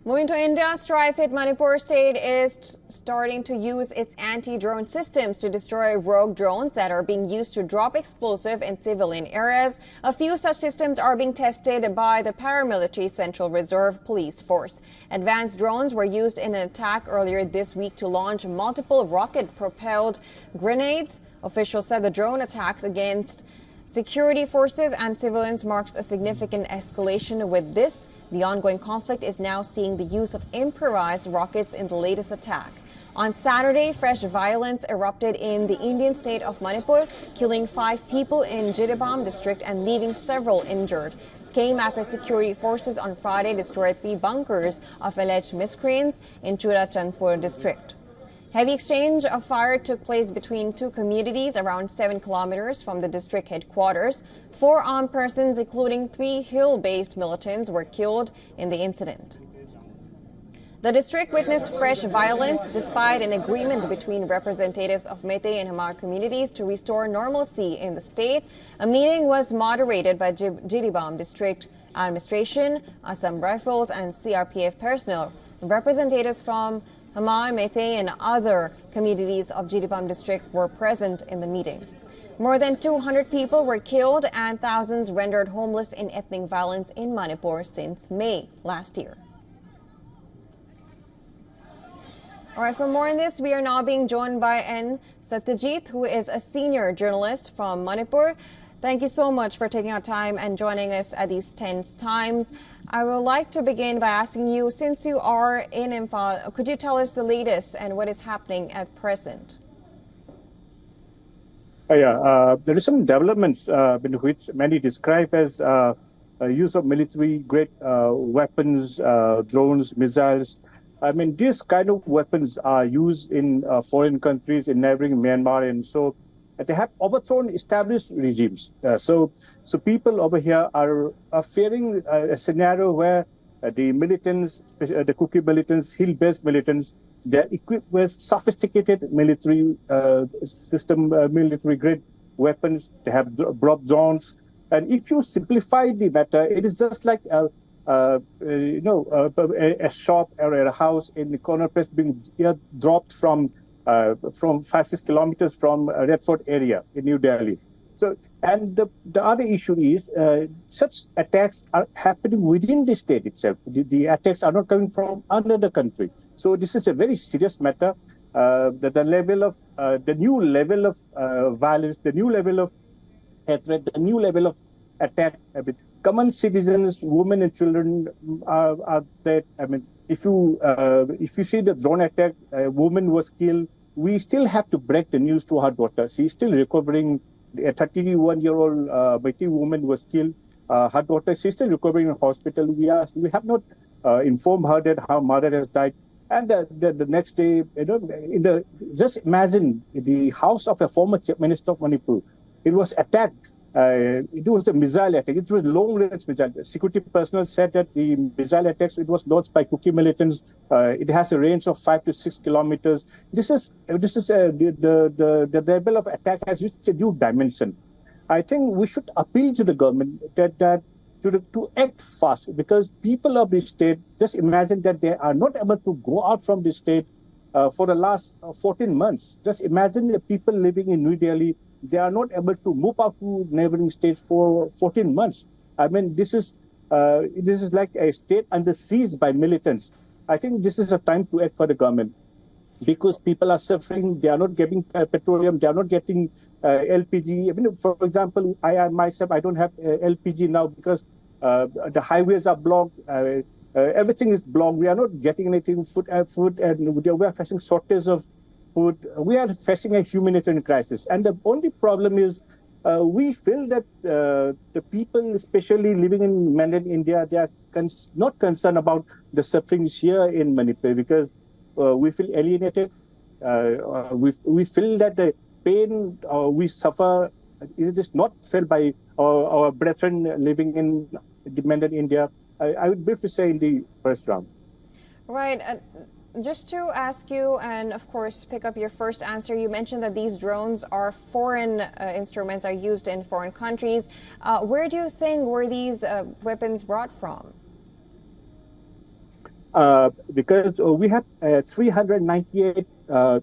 Moving to India, strife-hit Manipur state is starting to use its anti-drone systems to destroy rogue drones that are being used to drop explosive in civilian areas. A few such systems are being tested by the paramilitary Central Reserve Police Force. Advanced drones were used in an attack earlier this week to launch multiple rocket-propelled grenades. Officials said the drone attacks against security forces and civilians marks a significant escalation. With this, the ongoing conflict is now seeing the use of improvised rockets in the latest attack. On Saturday, fresh violence erupted in the Indian state of Manipur, killing 5 people in Jiribam district and leaving several injured. This came after security forces on Friday destroyed 3 bunkers of alleged miscreants in Churachandpur district. Heavy exchange of fire took place between 2 communities around 7 kilometers from the district headquarters. 4 armed persons, including 3 hill-based militants, were killed in the incident. The district witnessed fresh violence despite an agreement between representatives of Meitei and Hamar communities to restore normalcy in the state. A meeting was moderated by Jiribam district administration, Assam Rifles, and CRPF personnel. Representatives from Hamar, Meitei, and other communities of Jiribam district were present in the meeting. More than 200 people were killed and thousands rendered homeless in ethnic violence in Manipur since May last year. All right, for more on this, we are now being joined by N. Satyajit, who is a senior journalist from Manipur. Thank you so much for taking our time and joining us at these tense times. I would like to begin by asking you, since you are in Imphal, could you tell us the latest and what is happening at present? There is some developments which many describe as use of military-grade weapons, drones, missiles. I mean, these kind of weapons are used in foreign countries, in neighboring Myanmar, and so they have overthrown established regimes. So people over here are fearing a scenario where the militants, the Kuki militants, hill-based militants, they're equipped with sophisticated military system, military-grade weapons. They have drones. And if you simplify the matter, it is just like a shop or a house in the corner place being dropped from 5-6 kilometers from Red Fort area in New Delhi. So, and the other issue is such attacks are happening within the state itself. The attacks are not coming from under the country. So this is a very serious matter. The level of the new level of violence, the new level of hatred, the new level of attack. I mean, common citizens, women and children are dead. I mean, if you see the drone attack, a woman was killed. We still have to break the news to her daughter. She's still recovering. A 31-year-old Meitei woman was killed. Her daughter, she's still recovering in hospital. We have not informed her that her mother has died. And the next day, just imagine the house of a former Chief Minister of Manipur. It was attacked. It was a missile attack. It was long-range missile. Security personnel said that the missile attacks, it was launched by Kuki militants. It has a range of 5 to 6 kilometers. This is the level of attack has reached a new dimension. I think we should appeal to the government to act fast, because people of the state, just imagine that they are not able to go out from the state for the last 14 months. Just imagine the people living in New Delhi. They are not able to move out to neighboring states for 14 months. I mean, this is like a state under siege by militants. I think this is a time to act for the government, because people are suffering. They are not getting petroleum. They are not getting LPG. I mean, for example, I myself, I don't have LPG now because the highways are blocked. Everything is blocked. We are not getting anything, food, and we are facing shortage of food. We are facing a humanitarian crisis. And the only problem is we feel that the people, especially living in mainland India, they are not concerned about the sufferings here in Manipur, because we feel alienated. We feel that the pain we suffer is just not felt by our brethren living in mainland India. I would briefly say in the first round. Right. Just to ask you, and of course pick up your first answer, you mentioned that these drones are foreign instruments, are used in foreign countries. Where do you think were these weapons brought from? because we have 398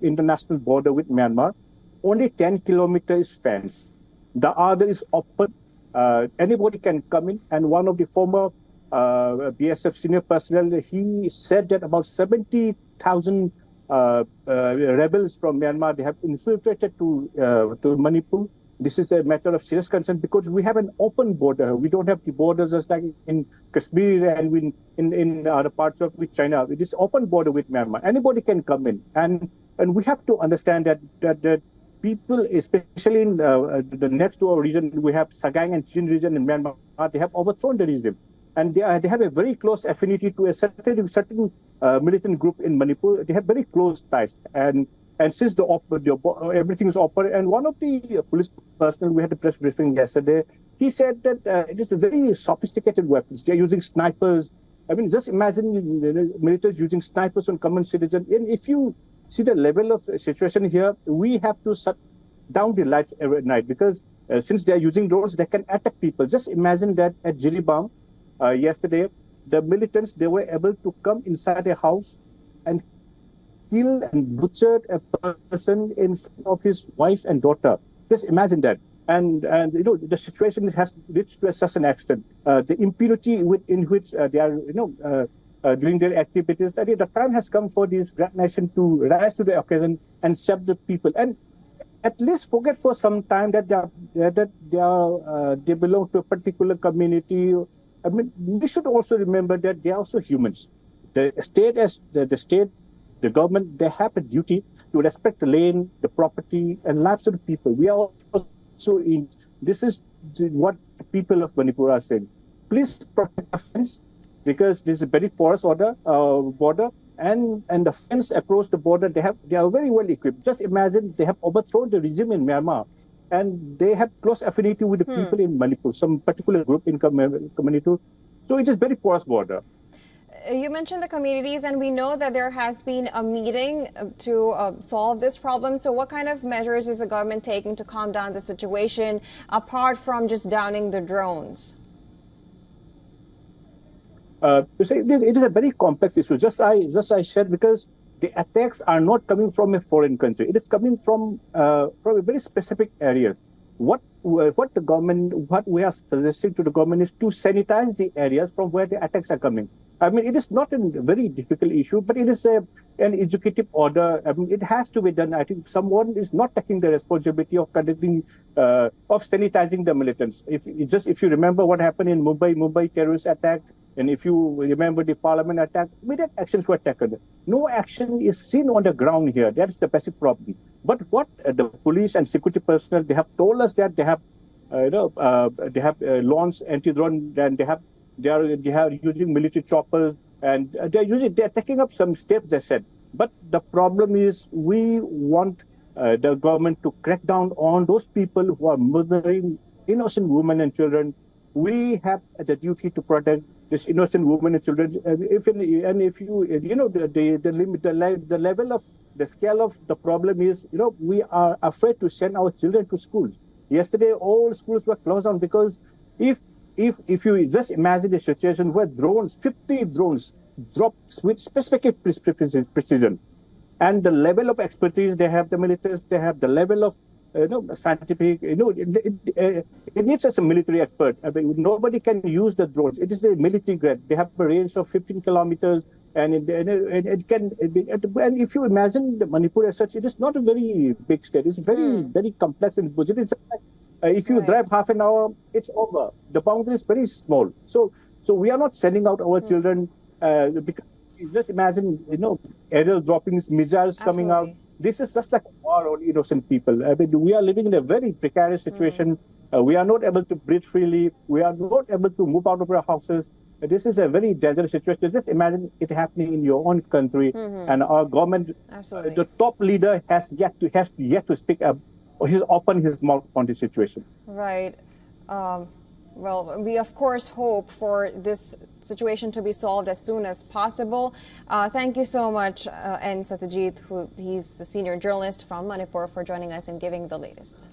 international border with Myanmar. Only 10 kilometers is fenced. The other is open. Anybody can come in. And one of the former BSF senior personnel, he said that about 70,000 rebels from Myanmar, they have infiltrated to Manipur. This is a matter of serious concern because we have an open border. We don't have the borders just like in Kashmir and in other parts of with China. It is open border with Myanmar. Anybody can come in, and we have to understand that people, especially in the next door region, we have Sagaing and Chin region in Myanmar. They have overthrown the regime, and they have a very close affinity to a certain militant group in Manipur. They have very close ties, and since everything is open, and one of the police personnel, we had a press briefing yesterday, he said that it is a very sophisticated weapons. They're using snipers. I mean, just imagine militaries using snipers on common citizens. And if you see the level of situation here, we have to shut down the lights every night because since they are using drones, they can attack people. Just imagine that at Jiribam yesterday, the militants, they were able to come inside a house and killed and butchered a person in front of his wife and daughter. Just imagine that. And the situation has reached to such an extent. The impunity in which they are doing their activities. I think the time has come for this great nation to rise to the occasion and serve the people, and at least forget for some time that they belong to a particular community. I mean, we should also remember that they are also humans. The state, the government, they have a duty to respect the land, the property, and lives of the people. We are also in. This is what the people of Manipur are saying. Please protect the fence, because this is a very porous border, and the fence across the border, they are very well equipped. Just imagine they have overthrown the regime in Myanmar, and they have close affinity with the people in Manipur, some particular group in Manipur. So it is very porous border. You mentioned the communities, and we know that there has been a meeting to solve this problem. So what kind of measures is the government taking to calm down the situation, apart from just downing the drones? It is a very complex issue. Just I said, because the attacks are not coming from a foreign country. It is coming from a very specific areas. What we are suggesting to the government is to sanitize the areas from where the attacks are coming. I mean, it is not a very difficult issue, but it is an executive order. I mean, it has to be done. I think someone is not taking the responsibility of conducting, of sanitizing the militants. If you remember what happened in Mumbai terrorist attack, and if you remember the parliament attack, immediate actions were taken. No action is seen on the ground here. That's the basic problem. But what the police and security personnel, they have told us that they have launched anti-drone, and they are using military choppers, and they're taking up some steps, they said. But the problem is, we want the government to crack down on those people who are murdering innocent women and children. We have the duty to protect this innocent women and children. If the level of the scale of the problem is, we are afraid to send our children to schools. Yesterday, all schools were closed down because if you just imagine a situation where 50 drones drop with specific precision, and the level of expertise they have, the militaries, they have the level of scientific, it needs as a military expert. I mean, nobody can use the drones. It is a military grade. They have a range of 15 kilometers, and it can. And if you imagine the Manipur as such, it is not a very big state. It's very complex and budget. It's like, if you drive half an hour, it's over. The boundary is very small. So we are not sending out our children because just imagine, aerial droppings, missiles coming out. This is just like a war on innocent people. I mean, we are living in a very precarious situation. We are not able to breathe freely. We are not able to move out of our houses. This is a very dangerous situation. Just imagine it happening in your own country, and our government, the top leader has yet to speak up. He's opened his mouth on this situation. Right. Well, we of course hope for this situation to be solved as soon as possible. Thank you so much, N. Satyajit, he's the senior journalist from Manipur, for joining us and giving the latest.